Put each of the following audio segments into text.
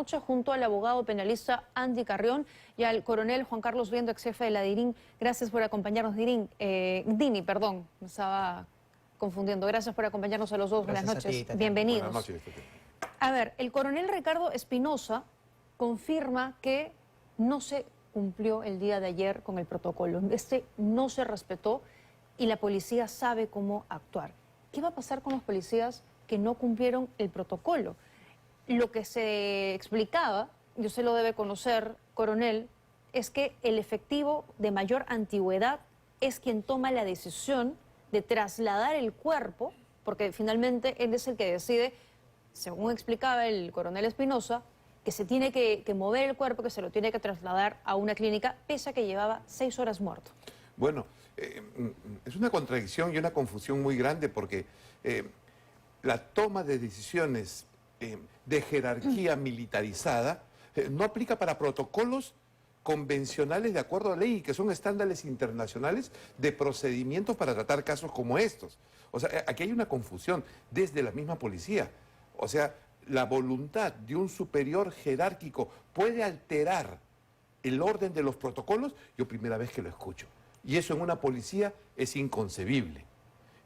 Noche junto al abogado penalista Andy Carrión y al coronel Juan Carlos Viendo, ex jefe de la DIRIN. Gracias por acompañarnos, Dini, perdón, me estaba confundiendo. Gracias por acompañarnos a los dos. Gracias. Buenas noches, Tatiana. bienvenidos. Buenas noches. A ver, el coronel Ricardo Espinosa confirma que no se cumplió el día de ayer con el protocolo. No se respetó y la policía sabe cómo actuar. ¿Qué va a pasar con los policías que no cumplieron el protocolo? Lo que se explicaba, y usted lo debe conocer, coronel, es que el efectivo de mayor antigüedad es quien toma la decisión de trasladar el cuerpo, porque finalmente él es el que decide, según explicaba el coronel Espinosa, que se tiene que mover el cuerpo, que se lo tiene que trasladar a una clínica, pese a que llevaba 6 horas muerto. Bueno, es una contradicción y una confusión muy grande porque la toma de decisiones de jerarquía militarizada no aplica para protocolos convencionales de acuerdo a la ley, que son estándares internacionales de procedimientos para tratar casos como estos. O sea, aquí hay una confusión desde la misma policía. O sea, la voluntad de un superior jerárquico puede alterar el orden de los protocolos. Yo primera vez que lo escucho. Y eso en una policía es inconcebible.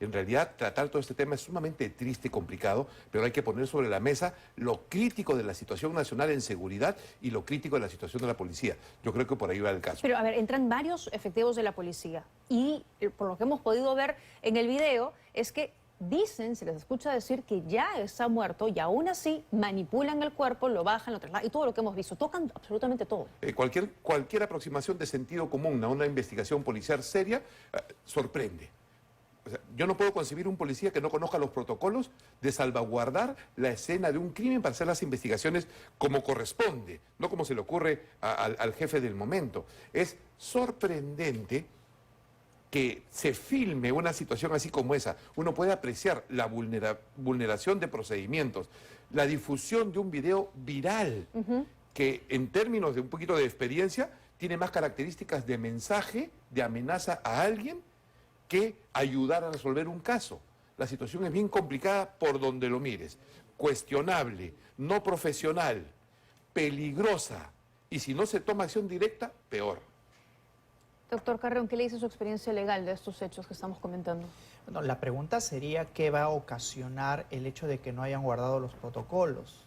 En realidad, tratar todo este tema es sumamente triste y complicado, pero hay que poner sobre la mesa lo crítico de la situación nacional en seguridad y lo crítico de la situación de la policía. Yo creo que por ahí va el caso. Pero, a ver, entran varios efectivos de la policía y por lo que hemos podido ver en el video es que dicen, se les escucha decir que ya está muerto y aún así manipulan el cuerpo, lo bajan, lo trasladan y todo lo que hemos visto. Tocan absolutamente todo. Cualquier aproximación de sentido común a una investigación policial seria sorprende. O sea, yo no puedo concebir un policía que no conozca los protocolos de salvaguardar la escena de un crimen para hacer las investigaciones como corresponde, no como se le ocurre al jefe del momento. Es sorprendente que se filme una situación así como esa. Uno puede apreciar la vulneración de procedimientos, la difusión de un video viral, que en términos de un poquito de experiencia tiene más características de mensaje, de amenaza a alguien, que ayudar a resolver un caso. La situación es bien complicada por donde lo mires. Cuestionable, no profesional, peligrosa. Y si no se toma acción directa, peor. Doctor Carrión, ¿qué le dice su experiencia legal de estos hechos que estamos comentando? Bueno, la pregunta sería qué va a ocasionar el hecho de que no hayan guardado los protocolos,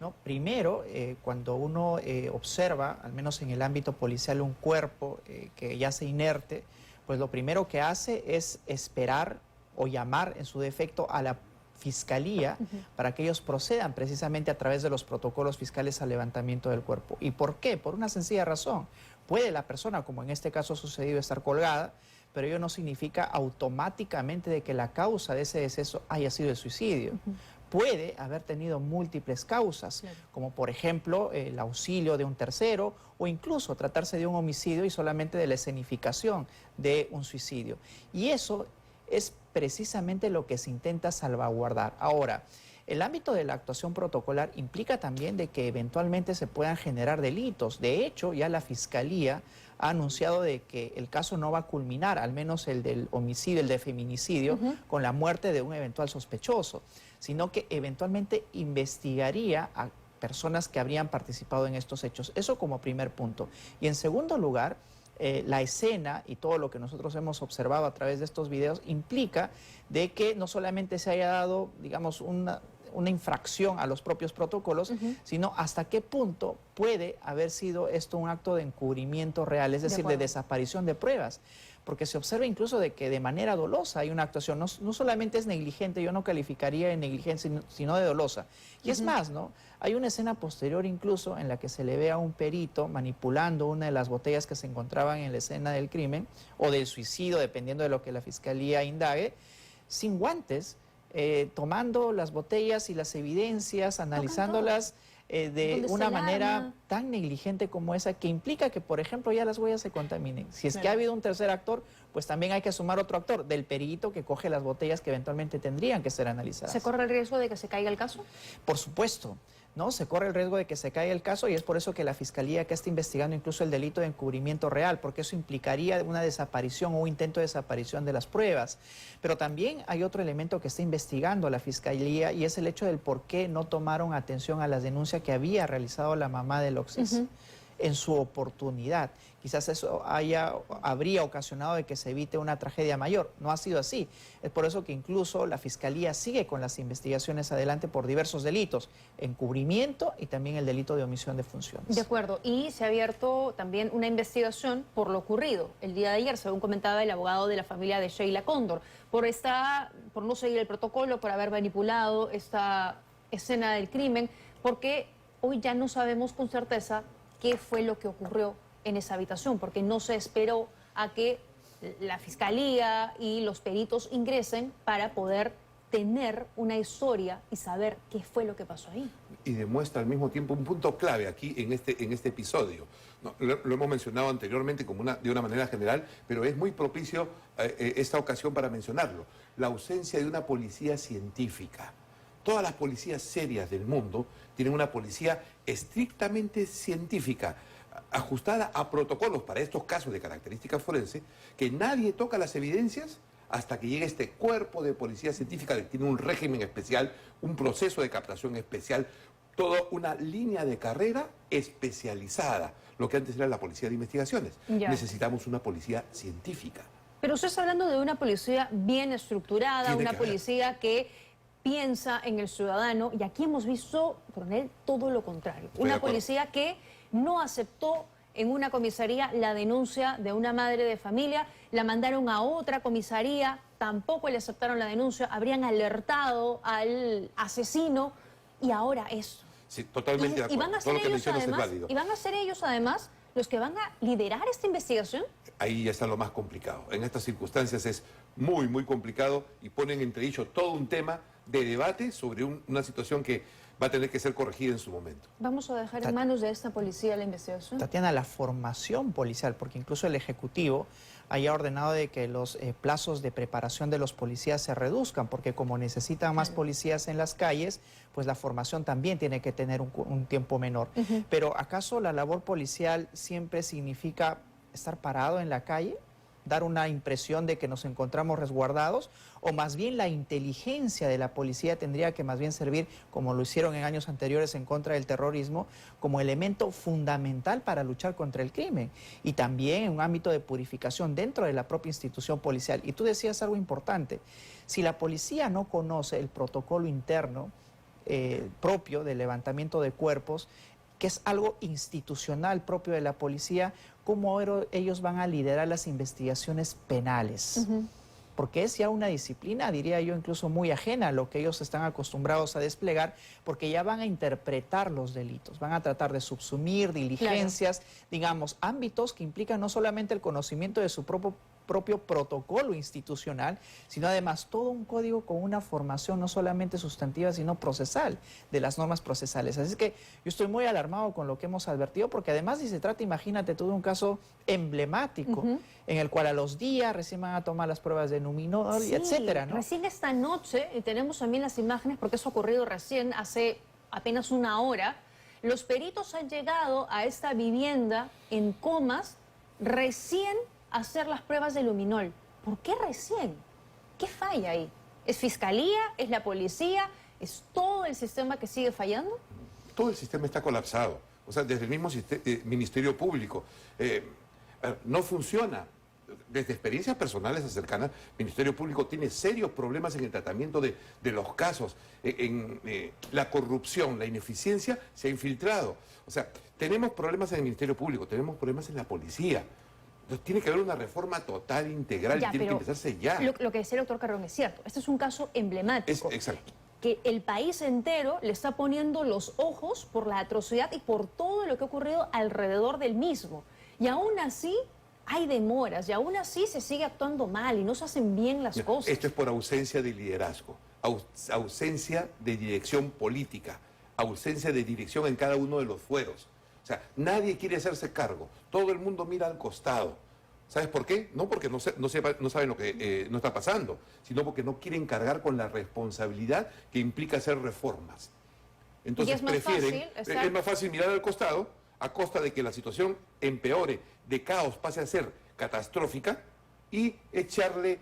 ¿no? Primero, cuando uno observa, al menos en el ámbito policial, un cuerpo que yace inerte, pues lo primero que hace es esperar o llamar en su defecto a la Fiscalía para que ellos procedan precisamente a través de los protocolos fiscales al levantamiento del cuerpo. ¿Y por qué? Por una sencilla razón. Puede la persona, como en este caso ha sucedido, estar colgada, pero ello no significa automáticamente de que la causa de ese deceso haya sido el suicidio. Puede haber tenido múltiples causas, como por ejemplo el auxilio de un tercero o incluso tratarse de un homicidio y solamente de la escenificación de un suicidio. Y eso es precisamente lo que se intenta salvaguardar. Ahora, el ámbito de la actuación protocolar implica también de que eventualmente se puedan generar delitos. De hecho, ya la Fiscalía ha anunciado de que el caso no va a culminar, al menos el del homicidio, el de feminicidio, con la muerte de un eventual sospechoso, sino que eventualmente investigaría a personas que habrían participado en estos hechos. Eso como primer punto. Y en segundo lugar, la escena y todo lo que nosotros hemos observado a través de estos videos implica de que no solamente se haya dado, digamos, una infracción a los propios protocolos, sino hasta qué punto puede haber sido esto un acto de encubrimiento real, es decir, de desaparición de pruebas. Porque se observa incluso de que de manera dolosa hay una actuación, no solamente es negligente, yo no calificaría de negligente, sino de dolosa. Y es más, ¿no? Hay una escena posterior incluso en la que se le ve a un perito manipulando una de las botellas que se encontraban en la escena del crimen, o del suicidio, dependiendo de lo que la Fiscalía indague, sin guantes, tomando las botellas y las evidencias, analizándolas de una manera tan negligente como esa, que implica que, por ejemplo, ya las huellas se contaminen. Si es que ha habido un tercer actor, pues también hay que sumar otro actor, del perito que coge las botellas que eventualmente tendrían que ser analizadas. ¿Se corre el riesgo de que se caiga el caso? Por supuesto. ¿no? Se corre el riesgo de que se caiga el caso y es por eso que la Fiscalía que está investigando incluso el delito de encubrimiento real, porque eso implicaría una desaparición o un intento de desaparición de las pruebas. Pero también hay otro elemento que está investigando la Fiscalía y es el hecho del por qué no tomaron atención a las denuncias que había realizado la mamá del Oxis en su oportunidad. Quizás eso habría ocasionado de que se evite una tragedia mayor. No ha sido así. Es por eso que incluso la Fiscalía sigue con las investigaciones adelante por diversos delitos, encubrimiento y también el delito de omisión de funciones. De acuerdo, y se ha abierto también una investigación por lo ocurrido el día de ayer, según comentaba el abogado de la familia de Sheila Cóndor, por no seguir el protocolo, por haber manipulado esta escena del crimen, porque hoy ya no sabemos con certeza qué fue lo que ocurrió en esa habitación, porque no se esperó a que la Fiscalía y los peritos ingresen para poder tener una historia y saber qué fue lo que pasó ahí. Y demuestra al mismo tiempo un punto clave aquí en este episodio. No, lo hemos mencionado anteriormente de una manera general, pero es muy propicio esta ocasión para mencionarlo. La ausencia de una policía científica. Todas las policías serias del mundo tienen una policía estrictamente científica, ajustada a protocolos para estos casos de características forenses, que nadie toca las evidencias hasta que llegue este cuerpo de policía científica que tiene un régimen especial, un proceso de captación especial, toda una línea de carrera especializada, lo que antes era la policía de investigaciones. Ya. Necesitamos una policía científica. Pero usted está hablando de una policía bien estructurada, Tiene una que haber. policía que piensa en el ciudadano, y aquí hemos visto, coronel, todo lo contrario. Estoy de Una acuerdo. policía que no aceptó en una comisaría la denuncia de una madre de familia, la mandaron a otra comisaría, tampoco le aceptaron la denuncia, habrían alertado al asesino y ahora eso. Sí, totalmente de acuerdo. Y van a Todo ser lo que ellos mencionas es además, válido. y van a ser ellos además los que van a liderar esta investigación. Ahí ya está lo más complicado. En estas circunstancias es muy, muy complicado y ponen entre dicho todo un tema de debate sobre una situación que va a tener que ser corregida en su momento. Vamos a dejar en manos de esta policía la investigación. Tatiana, la formación policial, porque incluso el Ejecutivo haya ordenado de que los plazos de preparación de los policías se reduzcan, porque como necesitan más policías en las calles, pues la formación también tiene que tener un tiempo menor. Pero ¿acaso la labor policial siempre significa estar parado en la calle? ¿Dar una impresión de que nos encontramos resguardados? ¿O más bien la inteligencia de la policía tendría que más bien servir, como lo hicieron en años anteriores en contra del terrorismo, como elemento fundamental para luchar contra el crimen? Y también en un ámbito de purificación dentro de la propia institución policial. Y tú decías algo importante, si la policía no conoce el protocolo interno propio de levantamiento de cuerpos, que es algo institucional propio de la policía, ¿cómo ellos van a liderar las investigaciones penales? Porque es ya una disciplina, diría yo, incluso muy ajena a lo que ellos están acostumbrados a desplegar, porque ya van a interpretar los delitos, van a tratar de subsumir diligencias, digamos, ámbitos que implican no solamente el conocimiento de su propio protocolo institucional, sino además todo un código con una formación no solamente sustantiva, sino procesal, de las normas procesales. Así que yo estoy muy alarmado con lo que hemos advertido, porque además si se trata, imagínate, todo un caso emblemático, en el cual a los días recién van a tomar las pruebas de luminol, Sí, etcétera, ¿no? Recién esta noche, y tenemos también las imágenes, porque eso ha ocurrido recién, hace apenas una hora, los peritos han llegado a esta vivienda en Comas recién a hacer las pruebas de luminol. ¿Por qué recién? ¿Qué falla ahí? ¿Es fiscalía? ¿Es la policía? ¿Es todo el sistema que sigue fallando? Todo el sistema está colapsado. O sea, desde el mismo Ministerio Público. No funciona. Desde experiencias personales cercanas, el Ministerio Público tiene serios problemas en el tratamiento de los casos. La corrupción, la ineficiencia se ha infiltrado. O sea, tenemos problemas en el Ministerio Público, tenemos problemas en la policía. Entonces tiene que haber una reforma total, integral, y tiene que empezarse ya. Lo que decía el doctor Carrón es cierto. Este es un caso emblemático. Exacto. Que el país entero le está poniendo los ojos por la atrocidad y por todo lo que ha ocurrido alrededor del mismo. Y aún así hay demoras, y aún así se sigue actuando mal y no se hacen bien las cosas. Esto es por ausencia de liderazgo, ausencia de dirección política, ausencia de dirección en cada uno de los fueros. O sea, nadie quiere hacerse cargo, todo el mundo mira al costado. ¿Sabes por qué? No porque no saben lo que no está pasando, sino porque no quieren cargar con la responsabilidad que implica hacer reformas. Entonces Y es más prefieren, fácil, es más fácil mirar al costado a costa de que la situación empeore, de caos pase a ser catastrófica y echarle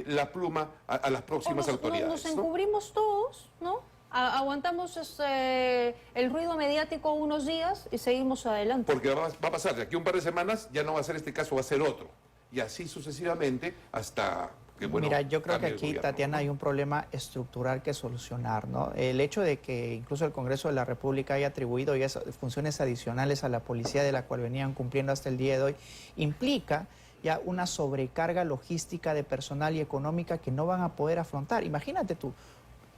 la pluma a las próximas autoridades. Nos ¿no? encubrimos todos, ¿no? Aguantamos el ruido mediático unos días y seguimos adelante. Porque va a pasar, de aquí a un par de semanas ya no va a ser este caso, va a ser otro. Y así sucesivamente hasta que, bueno, Mira, yo creo que cambie el aquí, gobierno, Tatiana, ¿no? hay un problema estructural que solucionar, ¿no? El hecho de que incluso el Congreso de la República haya atribuido ya funciones adicionales a la policía de la cual venían cumpliendo hasta el día de hoy, implica ya una sobrecarga logística de personal y económica que no van a poder afrontar. Imagínate tú,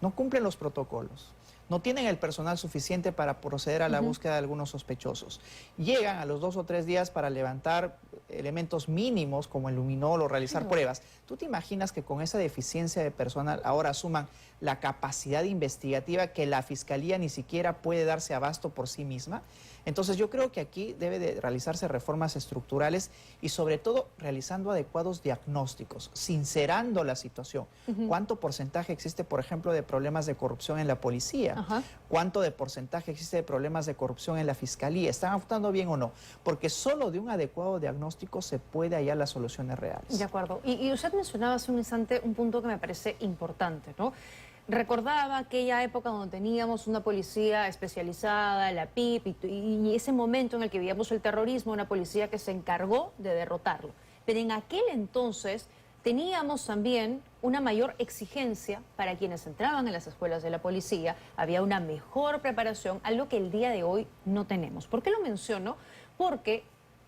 no cumplen los protocolos, no tienen el personal suficiente para proceder a la búsqueda de algunos sospechosos. Llegan a los 2 o 3 días para levantar elementos mínimos como el luminol o realizar pruebas. ¿Tú te imaginas que con esa deficiencia de personal ahora asuman la capacidad investigativa que la Fiscalía ni siquiera puede darse abasto por sí misma? Entonces yo creo que aquí debe de realizarse reformas estructurales y sobre todo realizando adecuados diagnósticos, sincerando la situación. ¿Cuánto porcentaje existe, por ejemplo, de problemas de corrupción en la policía? Ajá. ¿Cuánto de porcentaje existe de problemas de corrupción en la Fiscalía? ¿Están actuando bien o no? Porque solo de un adecuado diagnóstico se puede hallar las soluciones reales. De acuerdo. Y usted mencionaba hace un instante un punto que me parece importante, ¿no? Recordaba aquella época donde teníamos una policía especializada, la PIP, y ese momento en el que vivíamos el terrorismo, una policía que se encargó de derrotarlo. Pero en aquel entonces teníamos también una mayor exigencia para quienes entraban en las escuelas de la policía, había una mejor preparación, algo que el día de hoy no tenemos. ¿Por qué lo menciono? Porque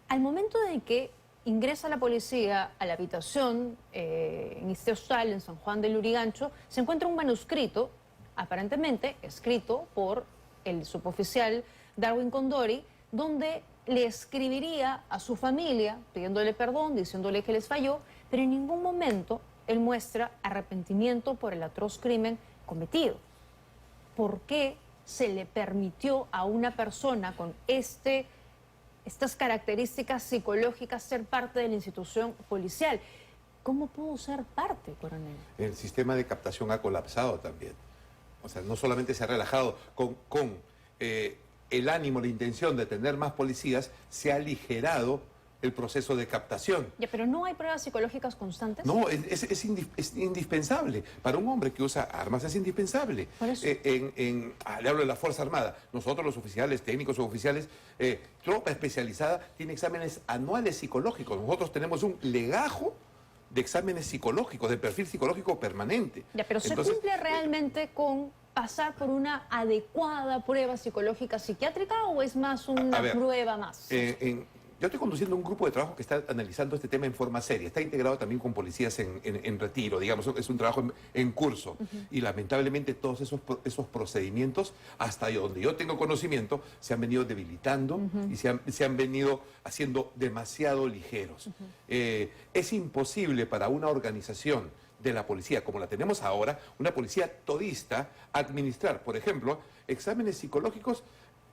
al momento de que ingresa la policía a la habitación en este hostal en San Juan del Lurigancho, se encuentra un manuscrito, aparentemente escrito por el suboficial Darwin Condori, donde le escribiría a su familia pidiéndole perdón, diciéndole que les falló, pero en ningún momento él muestra arrepentimiento por el atroz crimen cometido. ¿Por qué se le permitió a una persona con estas características psicológicas ser parte de la institución policial? ¿Cómo pudo ser parte, coronel? El sistema de captación ha colapsado también. O sea, no solamente se ha relajado con el ánimo, la intención de tener más policías, se ha aligerado el proceso de captación. Ya, pero ¿no hay pruebas psicológicas constantes? No, es indispensable. Para un hombre que usa armas es indispensable. Por eso. Le hablo de la Fuerza Armada. Nosotros los oficiales, técnicos o oficiales, tropa especializada, tiene exámenes anuales psicológicos. Nosotros tenemos un legajo de exámenes psicológicos, de perfil psicológico permanente. Ya, pero ¿se Entonces, cumple realmente con pasar por una adecuada prueba psicológica psiquiátrica o es más una a ver, prueba más? Yo estoy conduciendo un grupo de trabajo que está analizando este tema en forma seria. Está integrado también con policías en retiro, digamos, es un trabajo en curso. Y lamentablemente todos esos procedimientos, hasta donde yo tengo conocimiento, se han venido debilitando y se han venido haciendo demasiado ligeros. Es imposible para una organización de la policía, como la tenemos ahora, una policía todista, administrar, por ejemplo, exámenes psicológicos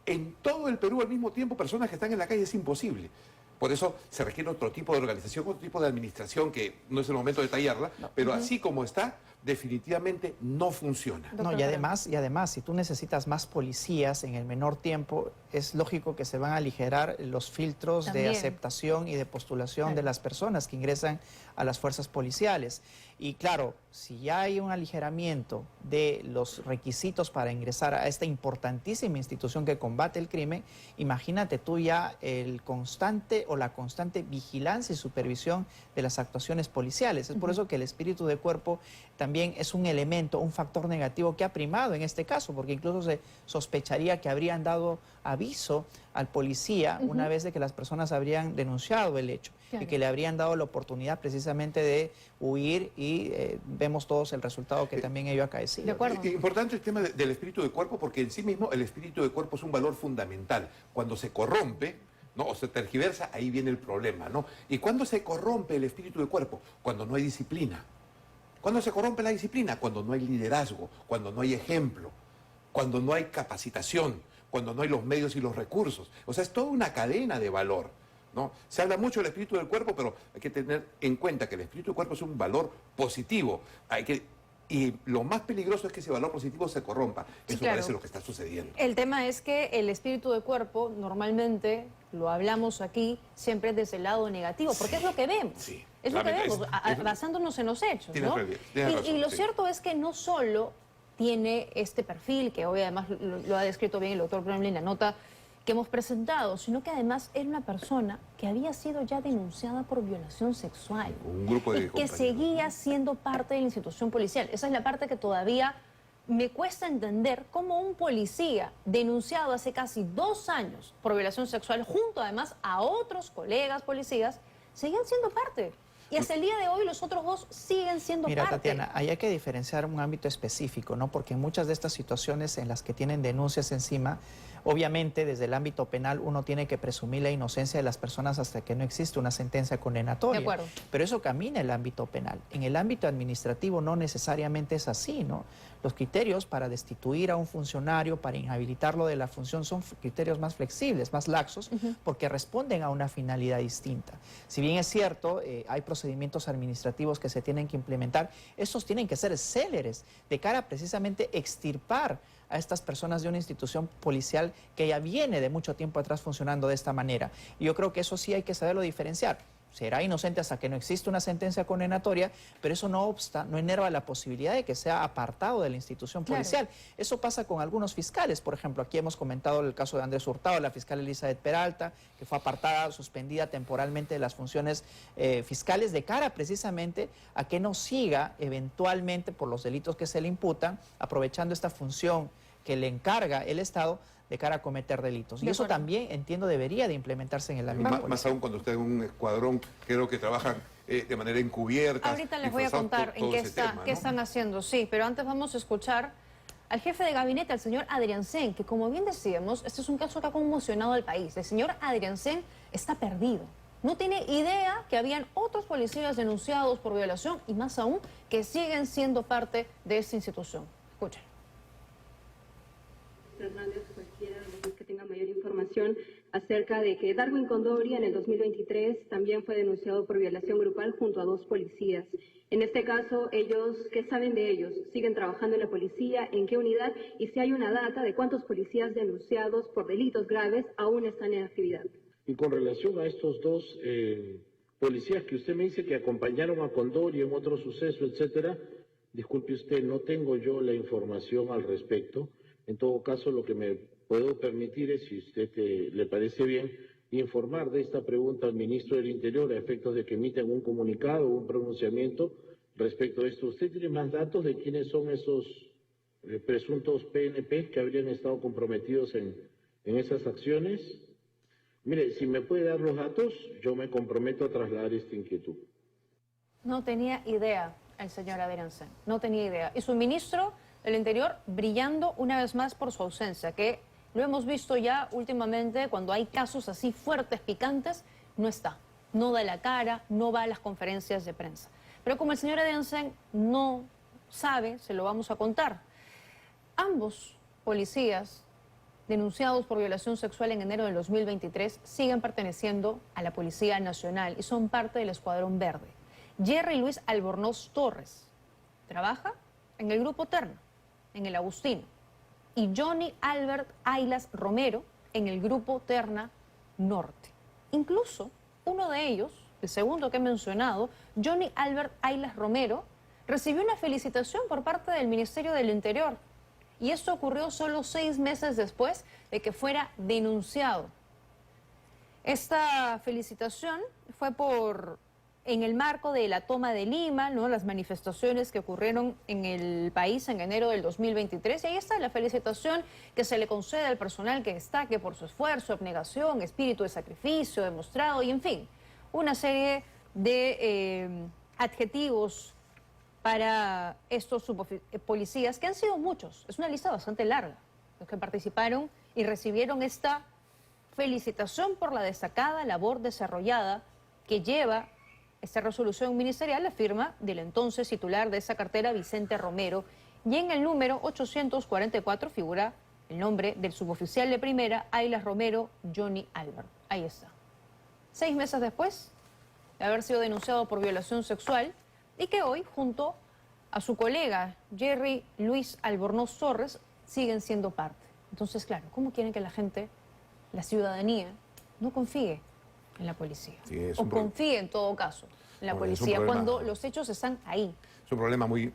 en todo el Perú al mismo tiempo, personas que están en la calle, es imposible. Por eso se requiere otro tipo de organización, otro tipo de administración, que no es el momento de detallarla, pero así como está, definitivamente no funciona. No, y además, si tú necesitas más policías en el menor tiempo, es lógico que se van a aligerar los filtros También. de aceptación y de postulación de las personas que ingresan a las fuerzas policiales. Y claro, si ya hay un aligeramiento de los requisitos para ingresar a esta importantísima institución que combate el crimen, imagínate tú ya el constante o la constante vigilancia y supervisión de las actuaciones policiales. Es por eso que el espíritu de cuerpo también es un elemento, un factor negativo que ha primado en este caso, porque incluso se sospecharía que habrían dado aviso al policía una vez de que las personas habrían denunciado el hecho y que le habrían dado la oportunidad precisamente de huir y vemos todos el resultado que también ello ha acaecido. De acuerdo. Importante el tema del espíritu de cuerpo, porque en sí mismo el espíritu de cuerpo es un valor fundamental. Cuando se corrompe, ¿no?, o se tergiversa, ahí viene el problema, ¿no? ¿Y cuándo se corrompe el espíritu de cuerpo? Cuando no hay disciplina. ¿Cuándo se corrompe la disciplina? Cuando no hay liderazgo, cuando no hay ejemplo, cuando no hay capacitación, cuando no hay los medios y los recursos. O sea, es toda una cadena de valor, ¿no? Se habla mucho del espíritu del cuerpo, pero hay que tener en cuenta que el espíritu del cuerpo es un valor positivo. Hay que Y lo más peligroso es que ese valor positivo se corrompa. Sí, Eso claro. parece lo que está sucediendo. El tema es que el espíritu de cuerpo, normalmente, lo hablamos aquí, siempre es desde el lado negativo, porque es lo que vemos. Sí. Es lo que Lamenta- vemos, es- basándonos en los hechos, Tienes ¿no? razón, tienes razón, Y lo sí. cierto es que no solo tiene este perfil, que hoy además lo ha descrito bien el doctor Gremlin en la nota que hemos presentado, sino que además era una persona que había sido ya denunciada por violación sexual. Un grupo de y que compañeros. seguía siendo parte de la institución policial. Esa es la parte que todavía me cuesta entender cómo un policía denunciado hace casi 2 años por violación sexual, junto además a otros colegas policías, seguían siendo parte. Y hasta el día de hoy los otros 2 siguen siendo Mira, parte. Tatiana, ahí hay que diferenciar un ámbito específico, ¿no? Porque en muchas de estas situaciones en las que tienen denuncias encima, obviamente desde el ámbito penal uno tiene que presumir la inocencia de las personas hasta que no existe una sentencia condenatoria. De acuerdo. Pero eso camina el ámbito penal. En el ámbito administrativo no necesariamente es así, ¿no? Los criterios para destituir a un funcionario, para inhabilitarlo de la función, son criterios más flexibles, más laxos, porque responden a una finalidad distinta. Si bien es cierto, hay procedimientos administrativos que se tienen que implementar, estos tienen que ser céleres de cara a precisamente extirpar a estas personas de una institución policial que ya viene de mucho tiempo atrás funcionando de esta manera. Y yo creo que eso sí hay que saberlo diferenciar. Será inocente hasta que no existe una sentencia condenatoria, pero eso no obsta, no enerva la posibilidad de que sea apartado de la institución Claro. policial. Eso pasa con algunos fiscales. Por ejemplo, aquí hemos comentado el caso de Andrés Hurtado, la fiscal Elizabeth Peralta, que fue apartada, suspendida temporalmente de las funciones fiscales de cara precisamente a que no siga eventualmente por los delitos que se le imputan, aprovechando esta función que le encarga el Estado de cara a cometer delitos. Y De eso acuerdo. también, entiendo, debería de implementarse en el ámbito Más policial. aún cuando usted en un escuadrón, creo que trabajan de manera encubierta. Ahorita les voy a disfrazados, contar todo en qué, ese tema, qué ¿no? están haciendo, sí, pero antes vamos a escuchar al jefe de gabinete, al señor Adrián Sen, que como bien decíamos, este es un caso que ha conmocionado al país. El señor Adrián Sen está perdido. No tiene idea que habían otros policías denunciados por violación y más aún que siguen siendo parte de esta institución. Escuchen. Hernández, cualquiera de los que tenga mayor información acerca de que Darwin Condoria en el 2023 también fue denunciado por violación grupal junto a 2 policías. En este caso, ellos, ¿qué saben de ellos? ¿Siguen trabajando en la policía? ¿En qué unidad? Y si hay una data de cuántos policías denunciados por delitos graves aún están en actividad. Y con relación a estos 2 policías que usted me dice que acompañaron a Condoria en otro suceso, etcétera, disculpe usted, no tengo yo la información al respecto. En todo caso, lo que me puedo permitir es, si usted le parece bien, informar de esta pregunta al ministro del Interior a efectos de que emiten un comunicado o un pronunciamiento respecto a esto. ¿Usted tiene más datos de quiénes son esos presuntos PNP que habrían estado comprometidos en esas acciones? Mire, si me puede dar los datos, yo me comprometo a trasladar esta inquietud. No tenía idea el señor Adrián Sen, no tenía idea. Y su ministro del Interior brillando una vez más por su ausencia, que lo hemos visto ya últimamente cuando hay casos así fuertes, picantes, no está, no da la cara, no va a las conferencias de prensa. Pero como el señor Adrián Sen no sabe, se lo vamos a contar. Ambos policías denunciados por violación sexual en enero del 2023 siguen perteneciendo a la Policía Nacional y son parte del Escuadrón Verde. Jerry Luis Albornoz Torres trabaja en el Grupo Terna, en el Agustino, y Johnny Albert Aylas Romero en el Grupo Terna Norte. Incluso uno de ellos, el segundo que he mencionado, Johnny Albert Aylas Romero, recibió una felicitación por parte del Ministerio del Interior. Y esto ocurrió solo 6 meses después de que fuera denunciado. Esta felicitación fue en el marco de la toma de Lima, ¿no? Las manifestaciones que ocurrieron en el país en enero del 2023. Y ahí está la felicitación que se le concede al personal que destaque por su esfuerzo, abnegación, espíritu de sacrificio demostrado y, en fin, una serie de adjetivos para estos policías, que han sido muchos. Es una lista bastante larga, los que participaron y recibieron esta felicitación por la destacada labor desarrollada que lleva esta resolución ministerial, la firma del entonces titular de esa cartera, Vicente Romero, y en el número 844 figura el nombre del suboficial de primera, Aylas Romero, Johnny Albert. Ahí está. 6 meses después de haber sido denunciado por violación sexual y que hoy, junto a su colega Jerry Luis Albornoz Torres siguen siendo parte. Entonces, claro, ¿cómo quieren que la gente, la ciudadanía, no confíe en la policía? Sí, es O un confíe en todo caso en la Bueno, es un policía problema. cuando los hechos están ahí. Es un problema muy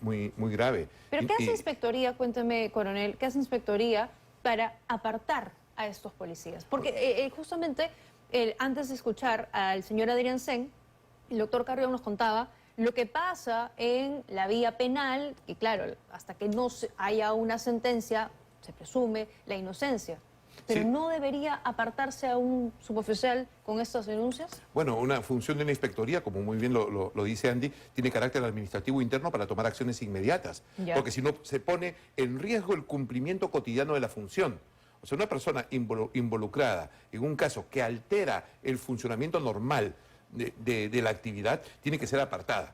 grave. Pero ¿qué hace Inspectoría, cuénteme, coronel, qué hace Inspectoría para apartar a estos policías? Porque justamente antes de escuchar al señor Adrián Sen, el doctor Carrión nos contaba lo que pasa en la vía penal, y claro, hasta que no haya una sentencia, se presume la inocencia. Pero Sí. ¿no debería apartarse a un suboficial con estas denuncias? Bueno, una función de una inspectoría, como muy bien lo dice Andy, tiene carácter administrativo interno para tomar acciones inmediatas. Ya. Porque si no, se pone en riesgo el cumplimiento cotidiano de la función. O sea, una persona involucrada en un caso que altera el funcionamiento normal de la actividad, tiene que ser apartada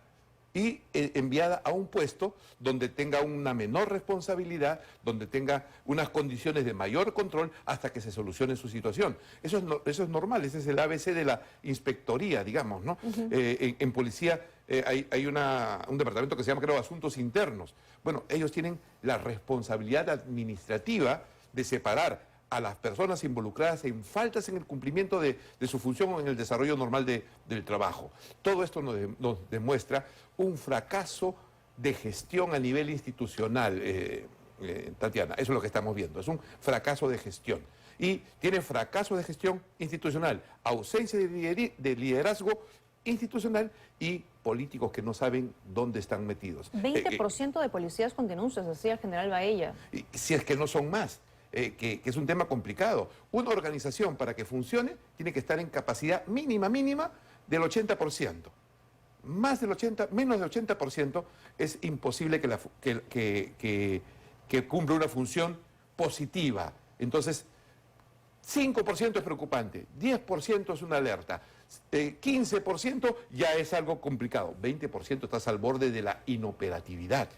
y enviada a un puesto donde tenga una menor responsabilidad, donde tenga unas condiciones de mayor control hasta que se solucione su situación. Eso es normal, ese es el ABC de la inspectoría, digamos, ¿no? En policía hay un departamento que se llama, creo, Asuntos Internos. Bueno, ellos tienen la responsabilidad administrativa de separar a las personas involucradas en faltas en el cumplimiento de su función o en el desarrollo normal del trabajo. Todo esto nos demuestra un fracaso de gestión a nivel institucional, Tatiana. Eso es lo que estamos viendo, es un fracaso de gestión. Y tiene fracaso de gestión institucional, ausencia de liderazgo institucional y políticos que no saben dónde están metidos. 20% de policías con denuncias, decía el general Baella. Y si es que no son más. Que es un tema complicado. Una organización para que funcione tiene que estar en capacidad mínima del 80%. Menos del 80% es imposible que cumpla una función positiva. Entonces, 5% es preocupante, 10% es una alerta, 15% ya es algo complicado, 20% estás al borde de la inoperatividad.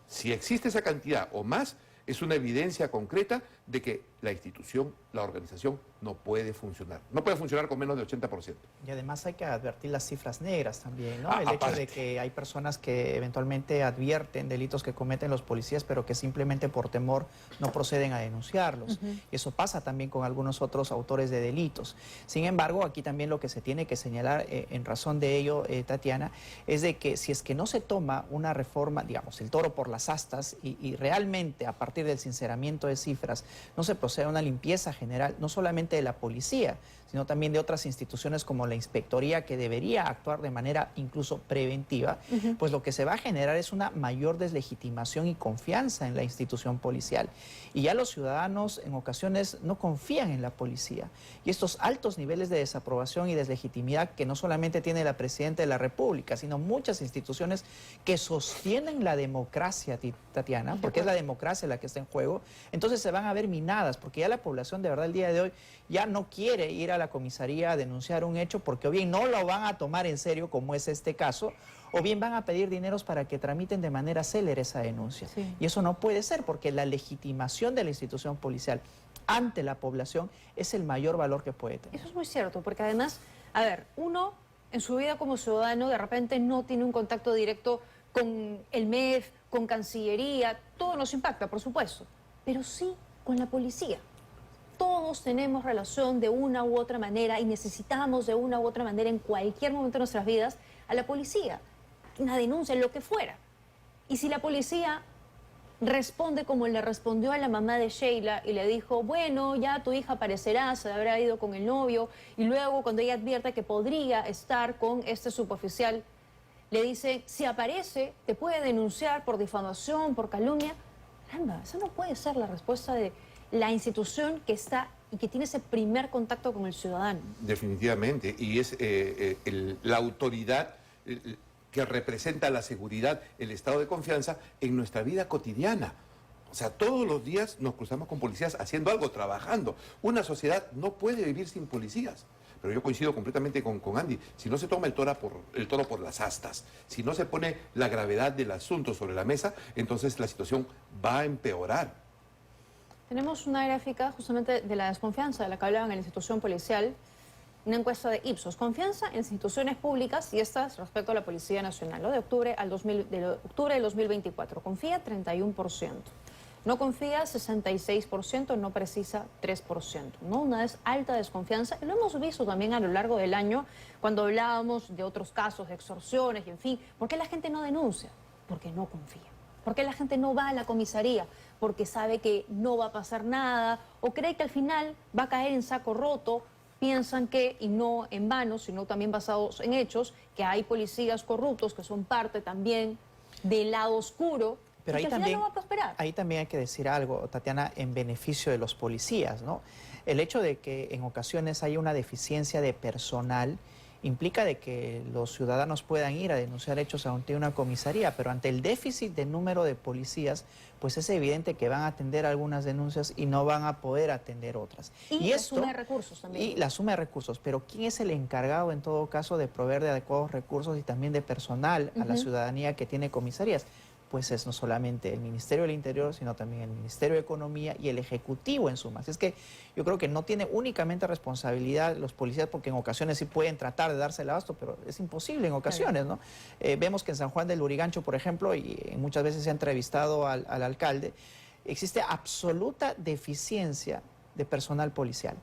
Si existe esa cantidad o más, es una evidencia concreta de que la institución, la organización, no puede funcionar. No puede funcionar con menos de 80%. Y además hay que advertir las cifras negras también, ¿no? Ah, El hecho aparte. de que hay personas que eventualmente advierten delitos que cometen los policías, pero que simplemente por temor no proceden a denunciarlos. Y eso pasa también con algunos otros autores de delitos. Sin embargo, aquí también lo que se tiene que señalar en razón de ello, Tatiana, es de que si es que no se toma una reforma, digamos, el toro por las astas, y realmente a partir del sinceramiento de cifras no se procede a una limpieza general, no solamente de la policía, sino también de otras instituciones como la inspectoría, que debería actuar de manera incluso preventiva, pues lo que se va a generar es una mayor deslegitimación y confianza en la institución policial. Y ya los ciudadanos en ocasiones no confían en la policía. Y estos altos niveles de desaprobación y deslegitimidad que no solamente tiene la Presidenta de la República, sino muchas instituciones que sostienen la democracia, Tatiana, porque es la democracia la que está en juego, entonces se van a ver minadas, porque ya la población de verdad el día de hoy ya no quiere ir a la comisaría a denunciar un hecho, porque o bien no lo van a tomar en serio, como es este caso, o bien van a pedir dineros para que tramiten de manera célere esa denuncia. Sí. Y eso no puede ser, porque la legitimación de la institución policial ante la población es el mayor valor que puede tener. Eso es muy cierto, porque además, a ver, uno en su vida como ciudadano de repente no tiene un contacto directo con el MEF, con Cancillería, todo nos impacta, por supuesto, pero sí con la policía. Todos tenemos relación de una u otra manera y necesitamos de una u otra manera en cualquier momento de nuestras vidas a la policía, una denuncia, lo que fuera. Y si la policía responde como le respondió a la mamá de Sheila y le dijo, bueno, ya tu hija aparecerá, se habrá ido con el novio, y luego cuando ella advierte que podría estar con este suboficial, le dice, si aparece, te puede denunciar por difamación, por calumnia. Caramba, esa no puede ser la respuesta de la institución que está y que tiene ese primer contacto con el ciudadano. Definitivamente, y es la autoridad que representa la seguridad, el estado de confianza en nuestra vida cotidiana. O sea, todos los días nos cruzamos con policías haciendo algo, trabajando. Una sociedad no puede vivir sin policías. Pero yo coincido completamente con Andy. Si no se toma el toro por las astas, si no se pone la gravedad del asunto sobre la mesa, entonces la situación va a empeorar. Tenemos una gráfica justamente de la desconfianza de la que hablaban en la institución policial. una encuesta de Ipsos, confianza en instituciones públicas y estas respecto a la Policía Nacional, ¿no? De octubre del 2024. Confía 31%. No confía 66%, no precisa 3%, ¿no? Una alta desconfianza. Y lo hemos visto también a lo largo del año cuando hablábamos de otros casos de extorsiones y en fin. ¿Por qué la gente no denuncia? Porque no confía. ¿Por qué la gente no va a la comisaría? Porque sabe que no va a pasar nada o cree que al final va a caer en saco roto. Piensan que, y no en vano, sino también basados en hechos, que hay policías corruptos que son parte también del lado oscuro. Pero y que ahí al final también, no va a prosperar. ahí también hay que decir algo, Tatiana, en beneficio de los policías, ¿no? El hecho de que en ocasiones haya una deficiencia de personal implica de que los ciudadanos puedan ir a denunciar hechos ante una comisaría, pero ante el déficit de número de policías, pues es evidente que van a atender algunas denuncias y no van a poder atender otras. Y la suma de recursos también. Y la suma de recursos, pero ¿quién es el encargado en todo caso de proveer de adecuados recursos y también de personal a la ciudadanía que tiene comisarías? Pues es no solamente el Ministerio del Interior, sino también el Ministerio de Economía y el Ejecutivo en suma. Así es que yo creo que no tiene únicamente responsabilidad los policías, porque en ocasiones sí pueden tratar de darse el abasto, pero es imposible en ocasiones, ¿no? Vemos que en San Juan del Lurigancho, por ejemplo, y muchas veces se ha entrevistado al alcalde, existe absoluta deficiencia de personal policial.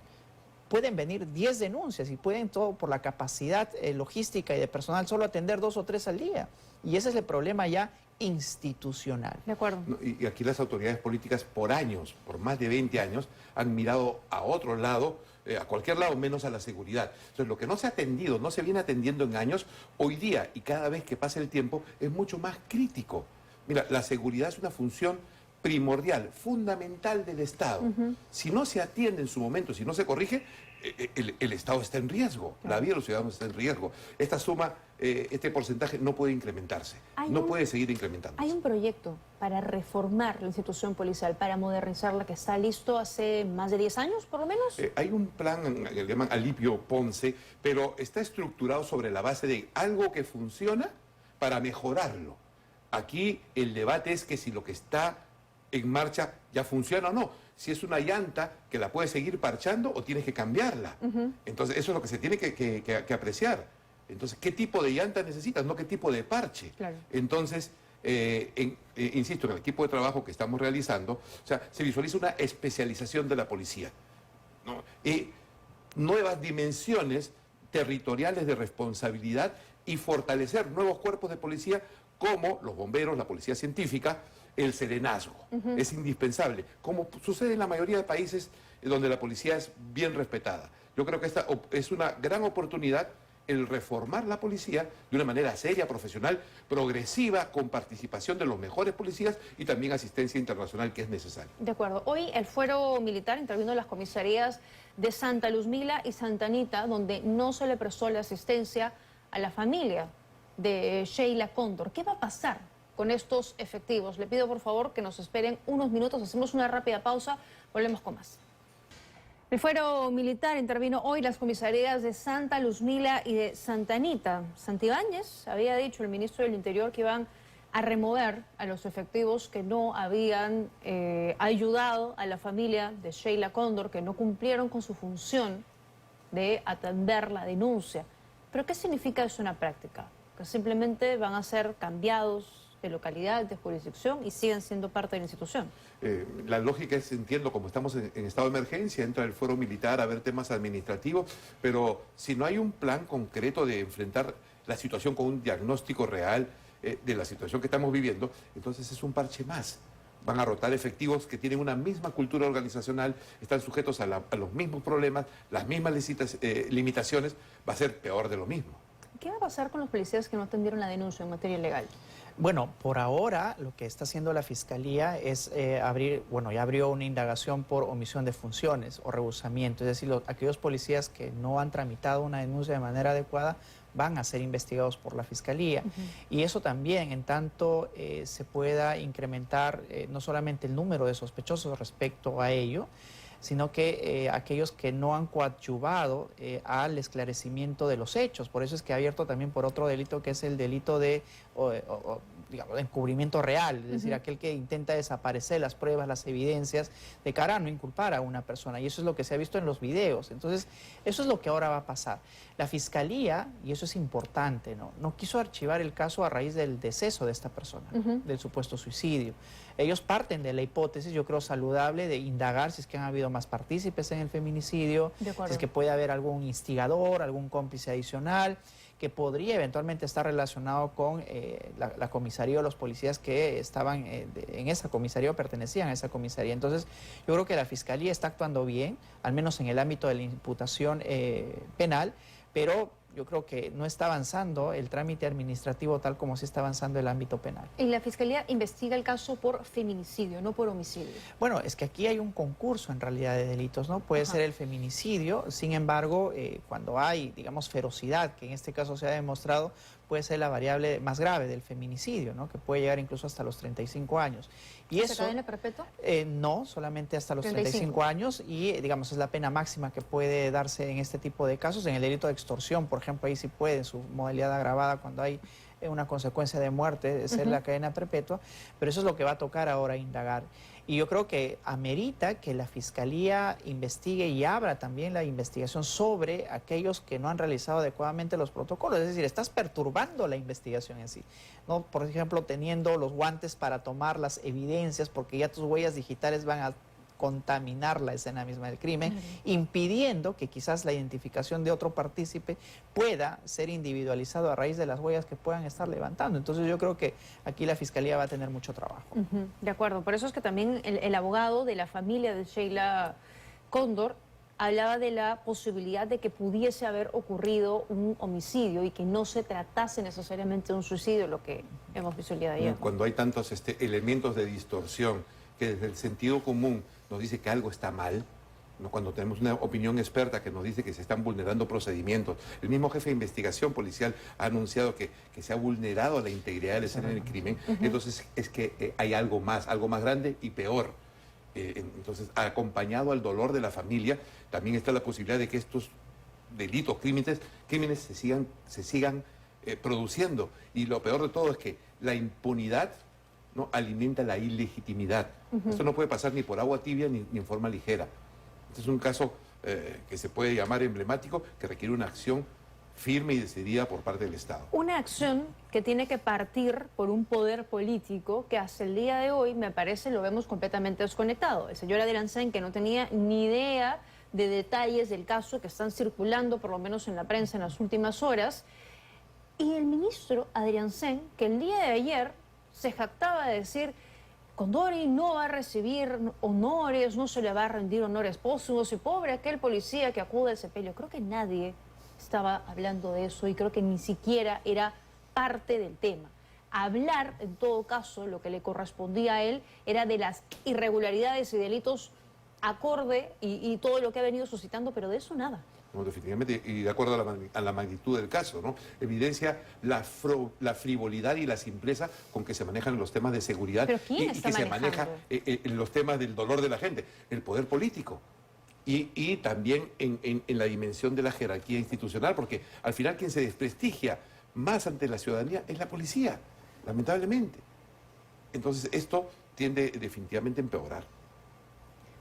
Pueden venir 10 denuncias y pueden todo por la capacidad logística y de personal solo atender 2 o 3 al día. Y ese es el problema ya institucional. De acuerdo. Y aquí las autoridades políticas por años, por más de 20 años, han mirado a otro lado, a cualquier lado, menos a la seguridad. Entonces, lo que no se ha atendido, no se viene atendiendo en años, hoy día y cada vez que pasa el tiempo es mucho más crítico. Mira, la seguridad es una función primordial, fundamental del Estado. Si no se atiende en su momento, si no se corrige, el Estado está en riesgo, la vida de los ciudadanos está en riesgo. Esta suma, este porcentaje no puede incrementarse, no puede seguir incrementándose. Hay un proyecto para reformar la institución policial, para modernizarla, que está listo hace más de 10 años, por lo menos. Hay un plan que le llaman Alipio Ponce, pero está estructurado sobre la base de algo que funciona para mejorarlo. Aquí el debate es que si lo que está en marcha ya funciona o no. Si es una llanta que la puedes seguir parchando o tienes que cambiarla. Entonces, eso es lo que se tiene que apreciar. Entonces, ¿qué tipo de llanta necesitas? No qué tipo de parche. Claro. Entonces, insisto, en el equipo de trabajo que estamos realizando, o sea, se visualiza una especialización de la policía, ¿no? Nuevas dimensiones territoriales de responsabilidad y fortalecer nuevos cuerpos de policía como los bomberos, la policía científica, el serenazgo. Es indispensable, como sucede en la mayoría de países donde la policía es bien respetada. Yo creo que esta es una gran oportunidad el reformar la policía de una manera seria, profesional, progresiva, con participación de los mejores policías y también asistencia internacional que es necesaria. De acuerdo. Hoy el fuero militar intervino en las comisarías de Santa Luzmila y Santa Anita, donde no se le prestó la asistencia a la familia de Sheila Cóndor. ¿Qué va a pasar con estos efectivos? Le pido por favor que nos esperen unos minutos, hacemos una rápida pausa, volvemos con más. El fuero militar intervino hoy en las comisarías de Santa Luzmila y de Santa Anita. Santibáñez había dicho, el ministro del Interior, que iban a remover a los efectivos que no habían ayudado a la familia de Sheila Cóndor, que no cumplieron con su función de atender la denuncia. ¿Pero qué significa eso en la práctica? Que simplemente van a ser cambiados de localidad, de jurisdicción y siguen siendo parte de la institución. La lógica es, entiendo, como estamos en estado de emergencia, entra el fuero militar a ver temas administrativos, pero si no hay un plan concreto de enfrentar la situación con un diagnóstico real de la situación que estamos viviendo, entonces es un parche más. Van a rotar efectivos que tienen una misma cultura organizacional, están sujetos a los mismos problemas, las mismas limitaciones, va a ser peor de lo mismo. ¿Qué va a pasar con los policías que no atendieron la denuncia en materia legal? Bueno, por ahora lo que está haciendo la Fiscalía es ya abrió una indagación por omisión de funciones o rehusamiento, es decir, aquellos policías que no han tramitado una denuncia de manera adecuada van a ser investigados por la Fiscalía. Y eso también, en tanto se pueda incrementar no solamente el número de sospechosos respecto a ello, sino que aquellos que no han coadyuvado al esclarecimiento de los hechos. Por eso es que ha abierto también por otro delito, que es el delito de digamos, de encubrimiento real, es decir, aquel que intenta desaparecer las pruebas, las evidencias, de cara a no inculpar a una persona. Y eso es lo que se ha visto en los videos. Entonces, eso es lo que ahora va a pasar. La Fiscalía, y eso es importante, no quiso archivar el caso a raíz del deceso de esta persona, del supuesto suicidio. Ellos parten de la hipótesis, yo creo saludable, de indagar si es que han habido más partícipes en el feminicidio, si es que puede haber algún instigador, algún cómplice adicional, que podría eventualmente estar relacionado con la comisaría o los policías que estaban en esa comisaría o pertenecían a esa comisaría. Entonces, yo creo que la Fiscalía está actuando bien, al menos en el ámbito de la imputación penal, pero yo creo que no está avanzando el trámite administrativo tal como sí está avanzando el ámbito penal. Y la Fiscalía investiga el caso por feminicidio, no por homicidio. Bueno, es que aquí hay un concurso en realidad de delitos, ¿no? Puede ser el feminicidio, sin embargo, cuando hay, digamos, ferocidad, que en este caso se ha demostrado, puede ser la variable más grave del feminicidio, ¿no? Que puede llegar incluso hasta los 35 años. Y ¿Se eso, cadena perpetua? no, solamente hasta los 35 años y, digamos, es la pena máxima que puede darse en este tipo de casos. En el delito de extorsión, por ejemplo, ahí sí puede, en su modalidad agravada, cuando hay una consecuencia de muerte, ser la cadena perpetua, pero eso es lo que va a tocar ahora indagar. Y yo creo que amerita que la Fiscalía investigue y abra también la investigación sobre aquellos que no han realizado adecuadamente los protocolos. Es decir, estás perturbando la investigación en sí, ¿no? Por ejemplo, teniendo los guantes para tomar las evidencias, porque ya tus huellas digitales van a contaminar la escena misma del crimen, impidiendo que quizás la identificación de otro partícipe pueda ser individualizado a raíz de las huellas que puedan estar levantando. Entonces yo creo que aquí la Fiscalía va a tener mucho trabajo. De acuerdo, por eso es que también el abogado de la familia de Sheila Cóndor hablaba de la posibilidad de que pudiese haber ocurrido un homicidio y que no se tratase necesariamente de un suicidio, lo que hemos visto el día de ayer. Cuando hay tantos elementos de distorsión que desde el sentido común nos dice que algo está mal, ¿no? Cuando tenemos una opinión experta que nos dice que se están vulnerando procedimientos, el mismo jefe de investigación policial ha anunciado que se ha vulnerado la integridad de la escena del crimen, entonces es que hay algo más grande y peor. Entonces, acompañado al dolor de la familia, también está la posibilidad de que estos delitos, crímenes se sigan produciendo. Y lo peor de todo es que la impunidad, ¿no?, alimenta la ilegitimidad. Esto no puede pasar ni por agua tibia ni en forma ligera. Este es un caso que se puede llamar emblemático, que requiere una acción firme y decidida por parte del Estado. Una acción que tiene que partir por un poder político que hasta el día de hoy, me parece, lo vemos completamente desconectado. El señor Adrián Sen, que no tenía ni idea de detalles del caso que están circulando, por lo menos en la prensa en las últimas horas, y el ministro Adrián Sen, que el día de ayer se jactaba de decir: Condori no va a recibir honores, no se le va a rendir honores póstumos, y pobre aquel policía que acude al sepelio. Creo que nadie estaba hablando de eso y creo que ni siquiera era parte del tema. Hablar, en todo caso, lo que le correspondía a él era de las irregularidades y delitos acorde y todo lo que ha venido suscitando, pero de eso nada. No, definitivamente, y de acuerdo a la magnitud del caso, ¿no? Evidencia la frivolidad y la simpleza con que se manejan los temas de seguridad y que se maneja los temas del dolor de la gente, el poder político. Y también en la dimensión de la jerarquía institucional, porque al final quien se desprestigia más ante la ciudadanía es la policía, lamentablemente. Entonces esto tiende definitivamente a empeorar.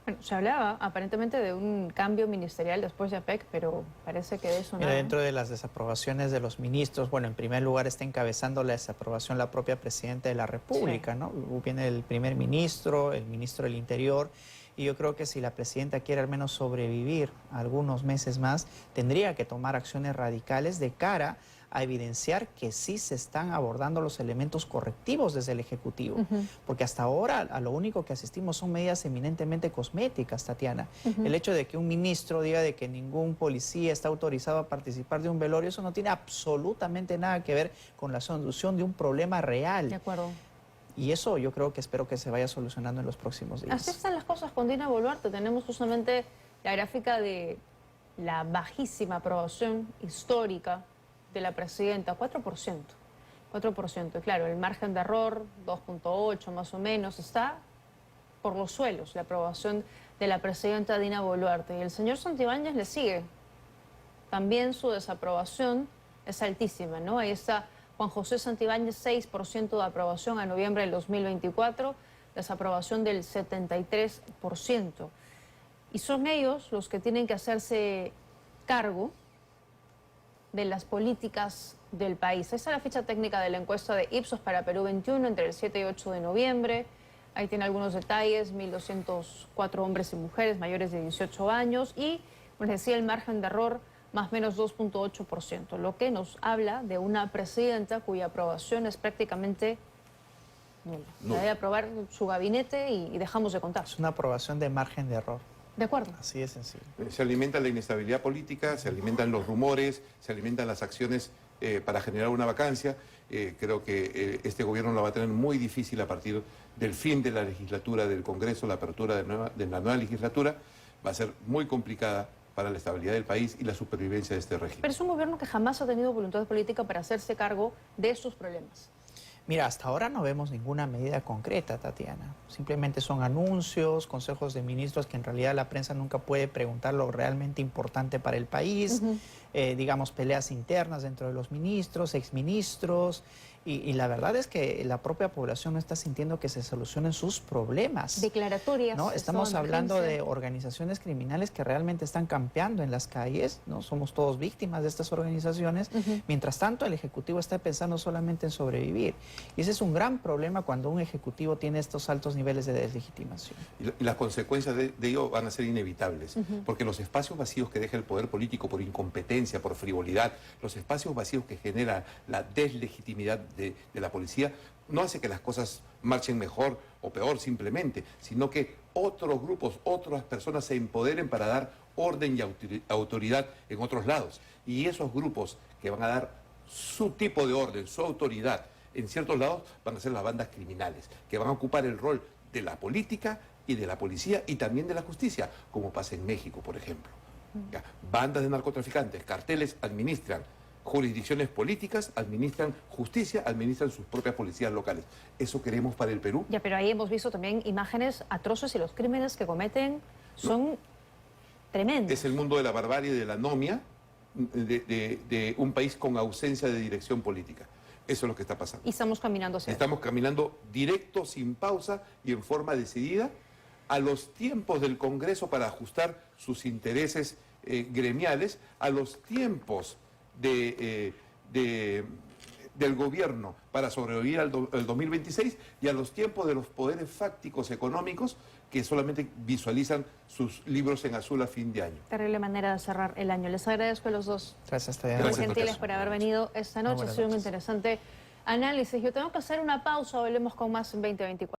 Bueno, se hablaba aparentemente de un cambio ministerial después de APEC, pero parece que de eso Mira, nada. dentro de las desaprobaciones de los ministros, bueno, en primer lugar está encabezando la desaprobación la propia Presidenta de la República, ¿no? Viene el primer ministro, el ministro del Interior, y yo creo que si la Presidenta quiere al menos sobrevivir algunos meses más, tendría que tomar acciones radicales de cara a evidenciar que sí se están abordando los elementos correctivos desde el Ejecutivo. Porque hasta ahora a lo único que asistimos son medidas eminentemente cosméticas, Tatiana. El hecho de que un ministro diga de que ningún policía está autorizado a participar de un velorio, eso no tiene absolutamente nada que ver con la solución de un problema real. De acuerdo. Y eso yo creo que espero que se vaya solucionando en los próximos días. Así están las cosas con Dina Boluarte. Tenemos justamente la gráfica de la bajísima aprobación histórica de la presidenta, 4%. 4%. Y claro, el margen de error, 2.8 más o menos, está por los suelos la aprobación de la presidenta Dina Boluarte. Y el señor Santibáñez le sigue. También su desaprobación es altísima, ¿no? Ahí está Juan José Santibáñez, 6% de aprobación a noviembre del 2024, desaprobación del 73%. Y son ellos los que tienen que hacerse cargo de las políticas del país. Esa es la ficha técnica de la encuesta de Ipsos para Perú 21 entre el 7 y 8 de noviembre. Ahí tiene algunos detalles, 1.204 hombres y mujeres mayores de 18 años y, como les decía, el margen de error más o menos 2.8%, lo que nos habla de una presidenta cuya aprobación es prácticamente nula. Nula. Debe aprobar su gabinete y dejamos de contar. Es una aprobación de margen de error. ¿De acuerdo? Así de sencillo. Se alimenta la inestabilidad política, se alimentan los rumores, se alimentan las acciones para generar una vacancia. Creo que este gobierno la va a tener muy difícil a partir del fin de la legislatura del Congreso, la apertura de la nueva legislatura. Va a ser muy complicada para la estabilidad del país y la supervivencia de este régimen. Pero es un gobierno que jamás ha tenido voluntad política para hacerse cargo de estos problemas. Mira, hasta ahora no vemos ninguna medida concreta, Tatiana. Simplemente son anuncios, consejos de ministros que en realidad la prensa nunca puede preguntar lo realmente importante para el país. Digamos, peleas internas dentro de los ministros, exministros. Y la verdad es que la propia población no está sintiendo que se solucionen sus problemas. Declaratorias. ¿No? Estamos estado de hablando de emergencia. organizaciones criminales que realmente están campeando en las calles, ¿no? Somos todos víctimas de estas organizaciones. Mientras tanto, el Ejecutivo está pensando solamente en sobrevivir. Y ese es un gran problema cuando un Ejecutivo tiene estos altos niveles de deslegitimación. Y las consecuencias de ello van a ser inevitables, porque los espacios vacíos que deja el poder político por incompetencia, por frivolidad, los espacios vacíos que genera la deslegitimidad de la policía, no hace que las cosas marchen mejor o peor simplemente, sino que otros grupos, otras personas se empoderen para dar orden y autoridad en otros lados. Y esos grupos que van a dar su tipo de orden, su autoridad en ciertos lados, van a ser las bandas criminales, que van a ocupar el rol de la política y de la policía y también de la justicia, como pasa en México, por ejemplo. Ya, bandas de narcotraficantes, carteles administran jurisdicciones políticas, administran justicia, administran sus propias policías locales. ¿Eso queremos para el Perú? Ya, pero ahí hemos visto también imágenes atroces y los crímenes que cometen son tremendos. Es el mundo de la barbarie, de la anomia, de un país con ausencia de dirección política. Eso es lo que está pasando. Y estamos caminando hacia Estamos caminando directo, sin pausa y en forma decidida a los tiempos del Congreso para ajustar sus intereses gremiales, a los tiempos del gobierno para sobrevivir al 2026 y a los tiempos de los poderes fácticos económicos que solamente visualizan sus libros en azul a fin de año. Terrible manera de cerrar el año. Les agradezco a los dos. Gracias, Tatiana. Muy Gracias, gentiles Natalia. por haber venido esta noche. Ha buenas sido un noches. interesante análisis. Yo tengo que hacer una pausa. Volvemos con más en 2024.